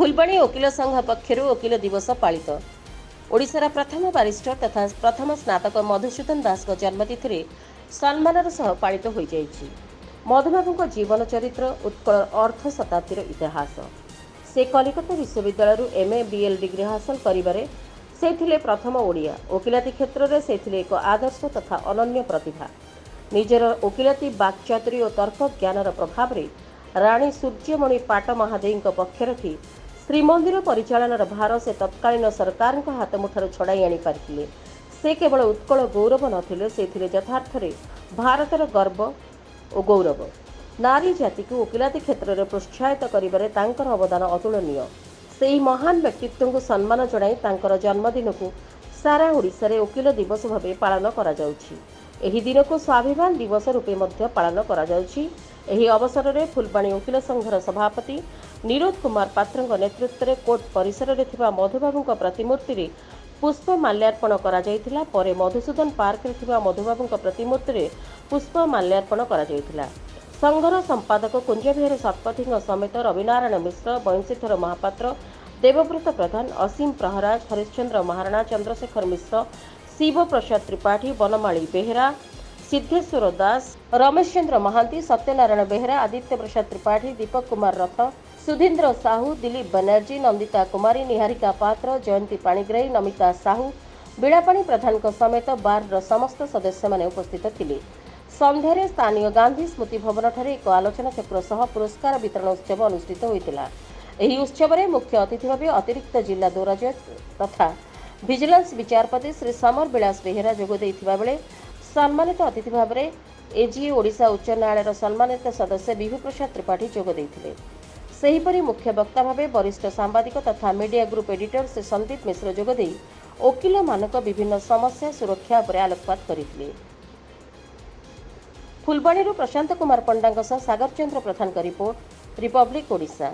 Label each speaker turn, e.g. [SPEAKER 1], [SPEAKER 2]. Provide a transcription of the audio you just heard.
[SPEAKER 1] फुलबाणी वकिल संघ पक्षर वकिल दिवस पालित। ओडिशार प्रथम बारिस्टर तथा प्रथम स्नातक मधुसूदन दास जन्मतिथि सम्मानर सह पालित हो जाइछि। मधुबाबू जीवन चरित्र उत्कल अर्थ शताब्दीर इतिहास। से कलिकता विश्वविद्यालय एमए बीएल डिग्री हासिल करिबारे से थिले प्रथम ओडिया। वकिलाती क्षेत्र में से थिले एक आदर्श तथा अनन्य प्रतिभा। निजर वकिलाती वाक्चातुरी और तर्क ज्ञानर प्रभाव में राणी सूर्यमणि पाट महादेवी पक्ष रखी श्रीमंदिर परिचालनार भार से तत्कालीन सरकार हाथमुठार छड़ाई आनी पारिथिले। से केवल उत्कल गौरव नथिले, से थिले यथार्थरे भारतर गर्व और गौरव। नारी जाति को वकिलाती क्षेत्र में प्रोत्साहित करिबारे तांकर अवदान अतुलनीय। सेही महान व्यक्तित्व को सम्मान जणाई तांकर जन्मदिन को सारा ओडिशा रे वकिल दिवस भाव पालन करा जाउछि। एही दिन को स्वाभिमान दिवस रूपे मध्य पालन करा जाउछि। एही अवसर में फुलबाणी वकिल संघर सभापति निरोध कुमार पात्र नेतृत्व में कोर्ट परिसर में थिबा मधुबाबू प्रतिमूर्ति रे पुष्प माल्यार्पण करा जायतिला। परे मधुसूदन पार्क रे थिबा मधुबाबू प्रतिमूर्ति रे पुष्प माल्यार्पण करा जायतिला। संघर संपादक कुंजविहारी शतपथी समेत रविनारायण मिश्र, बंशीधर महापात्र, देवव्रत प्रधान, असीम प्रहराज, हरिश्चंद्र महाराणा, चंद्रशेखर मिश्र, शिव प्रसाद त्रिपाठी, बनमाली बेहरा, सिद्धेश्वर दास, रमेश चंद्र महांती, सत्यनारायण बेहरा, आदित्य प्रसाद त्रिपाठी, दीपक कुमार रथ, सुधींद्र साहू, दिलीप बनर्जी, नंदिता कुमारी, निहारिका पात्र, जयंती पाणिग्राही, नमिता साहू, बीड़ापाणी प्रधान समेत बार समस्त सदस्य माने उपस्थित थिले। संध्यारे स्थानीय गांधी स्मृति भवन ठारे एक आलोचना चक्र सह पुरस्कार वितरण उत्सव अनुष्ठित होइतिला। एही उत्सव में मुख्य अतिथि भाव अतिरिक्त जिला दौराजज तथा विजिलेंस विचारपति श्री समर विलास बेहेरा जोग देइथिबा बेले सम्मानित अतिथि भाव में एजीए ओडिशा उच्च न्यायालय सम्मानित सदस्य विभू प्रसाद त्रिपाठी जोग देइथिले। सेहीपरि मुख्य वक्ता भाव वरिष्ठ सांबादिक तथा media group editor Shri Sandeep Mishra जोग देइ वकिल मानक विभिन्न समस्या सुरक्षा पर आलोकपात करथिले। फुलबाणी प्रशांत कुमार पंडा सागर चंद्र प्रधान का रिपोर्ट, रिपब्लिक ओडिशा।